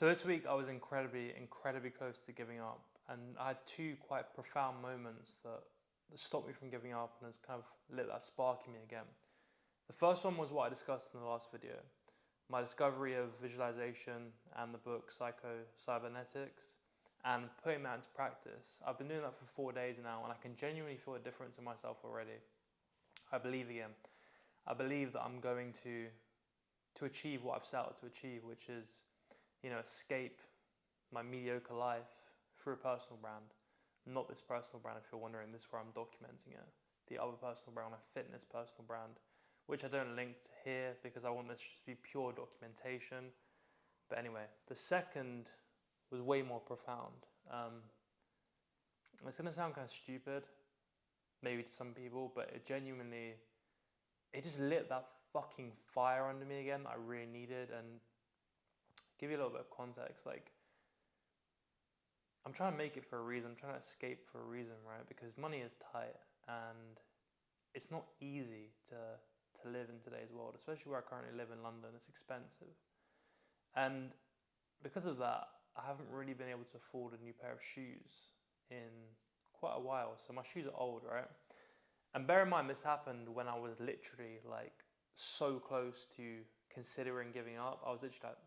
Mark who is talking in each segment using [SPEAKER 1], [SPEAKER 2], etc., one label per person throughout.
[SPEAKER 1] So this week I was incredibly close to giving up, and I had two quite profound moments that stopped me from giving up and has kind of lit that spark in me again. The first one was what I discussed in the last video, my discovery of visualization and the book Psycho-Cybernetics, and putting that into practice. I've been doing that for 4 days now, and I can genuinely feel a difference in myself already. I believe again. I believe that I'm going to achieve what I've set out to achieve, which is, escape my mediocre life through a personal brand. Not this personal brand, if you're wondering, this is where I'm documenting it. The other personal brand, a fitness personal brand, which I don't link to here because I want this to just be pure documentation. But anyway, the second was way more profound. It's going to sound kind of stupid, maybe to some people, but it just lit that fucking fire under me again I really needed. And give you a little bit of context, I'm trying to make it for a reason. I'm trying to escape for a reason, right? Because money is tight and it's not easy to live in today's world, especially where I currently live in London. It's expensive. And because of that, I haven't really been able to afford a new pair of shoes in quite a while. So my shoes are old, right? And bear in mind, this happened when I was literally so close to considering giving up. I was literally like,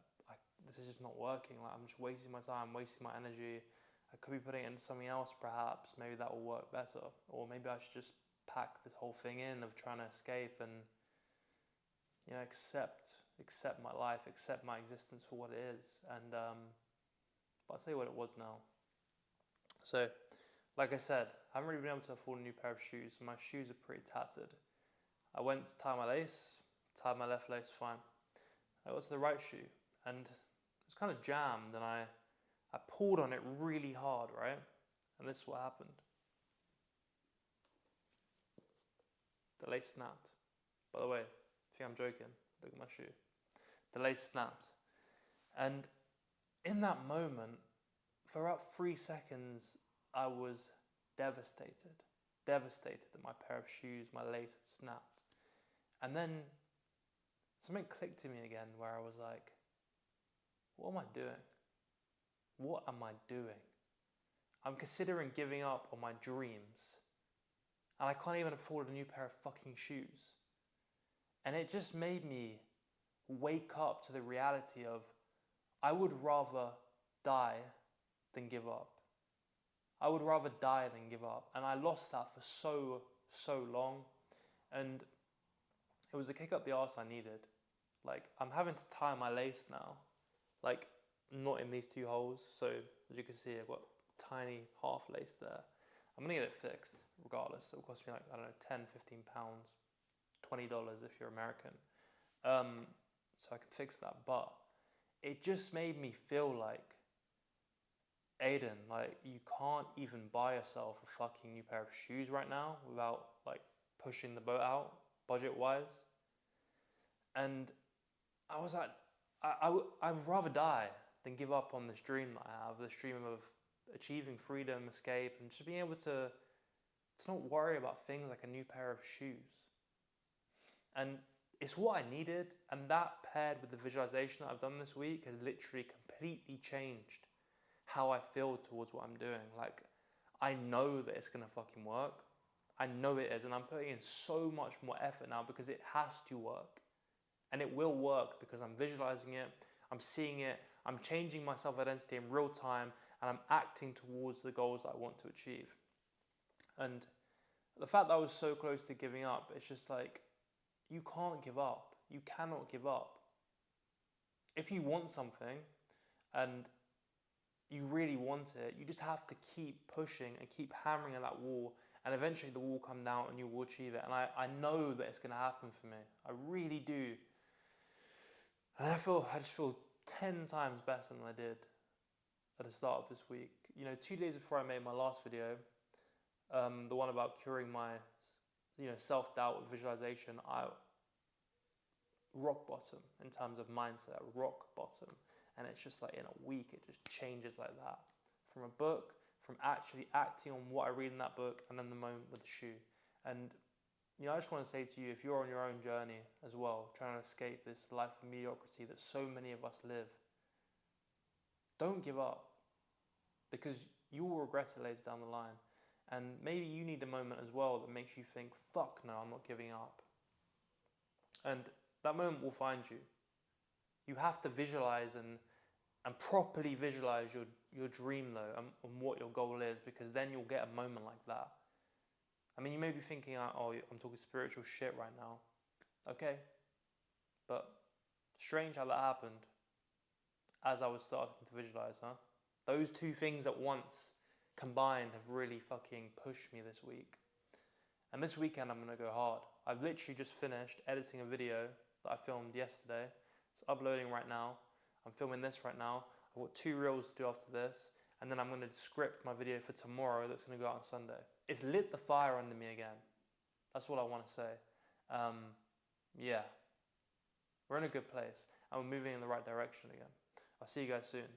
[SPEAKER 1] this is just not working. I'm just wasting my time, wasting my energy. I could be putting it into something else perhaps. Maybe that will work better. Or maybe I should just pack this whole thing in of trying to escape and, accept my life, accept my existence for what it is. And, but I'll tell you what it was now. So, like I said, I haven't really been able to afford a new pair of shoes. So my shoes are pretty tattered. I went to tie my lace, tied my left lace, fine. I got to the right shoe and it was kind of jammed and I pulled on it really hard, right? And this is what happened. The lace snapped. By the way, I think I'm joking. Look at my shoe. The lace snapped. And in that moment, for about 3 seconds, I was devastated. Devastated that my pair of shoes, my lace had snapped. And then something clicked in me again where I was like, what am I doing? What am I doing? I'm considering giving up on my dreams. And I can't even afford a new pair of fucking shoes. And it just made me wake up to the reality of I would rather die than give up. I would rather die than give up. And I lost that for so long. And it was a kick up the arse I needed. I'm having to tie my lace now. Not in these 2 holes. So as you can see, I've got tiny half lace there. I'm going to get it fixed regardless. It'll cost me 10, 15 pounds, $20 if you're American. So I can fix that. But it just made me feel like, Aiden, you can't even buy yourself a fucking new pair of shoes right now without pushing the boat out, budget-wise. And I was like, I'd rather die than give up on this dream that I have, this dream of achieving freedom, escape, and just being able to not worry about things like a new pair of shoes. And it's what I needed, and that paired with the visualization that I've done this week has literally completely changed how I feel towards what I'm doing. I know that it's gonna fucking work. I know it is, and I'm putting in so much more effort now because it has to work. And it will work because I'm visualizing it, I'm seeing it, I'm changing my self-identity in real time, and I'm acting towards the goals that I want to achieve. And the fact that I was so close to giving up, it's just you can't give up. You cannot give up. If you want something and you really want it, you just have to keep pushing and keep hammering at that wall, and eventually the wall will come down and you will achieve it. And I know that it's going to happen for me. I really do. And I just feel 10 times better than I did at the start of this week. 2 days before I made my last video, the one about curing my, self-doubt with visualization, I rock bottom in terms of mindset, rock bottom. And it's just in a week, it just changes like that. From a book, from actually acting on what I read in that book, and then the moment with the shoe. And I just want to say to you, if you're on your own journey as well, trying to escape this life of mediocrity that so many of us live, don't give up, because you will regret it later down the line. And maybe you need a moment as well that makes you think, fuck no, I'm not giving up. And that moment will find you. You have to visualize and properly visualize your dream though, and what your goal is, because then you'll get a moment like that. I mean, you may be thinking, oh, I'm talking spiritual shit right now. Okay, but strange how that happened as I was starting to visualize, huh? Those two things at once combined have really fucking pushed me this week. And this weekend I'm going to go hard. I've literally just finished editing a video that I filmed yesterday. It's uploading right now. I'm filming this right now. I've got 2 reels to do after this. And then I'm going to script my video for tomorrow that's going to go out on Sunday. It's lit the fire under me again. That's all I want to say. Yeah. We're in a good place. And we're moving in the right direction again. I'll see you guys soon.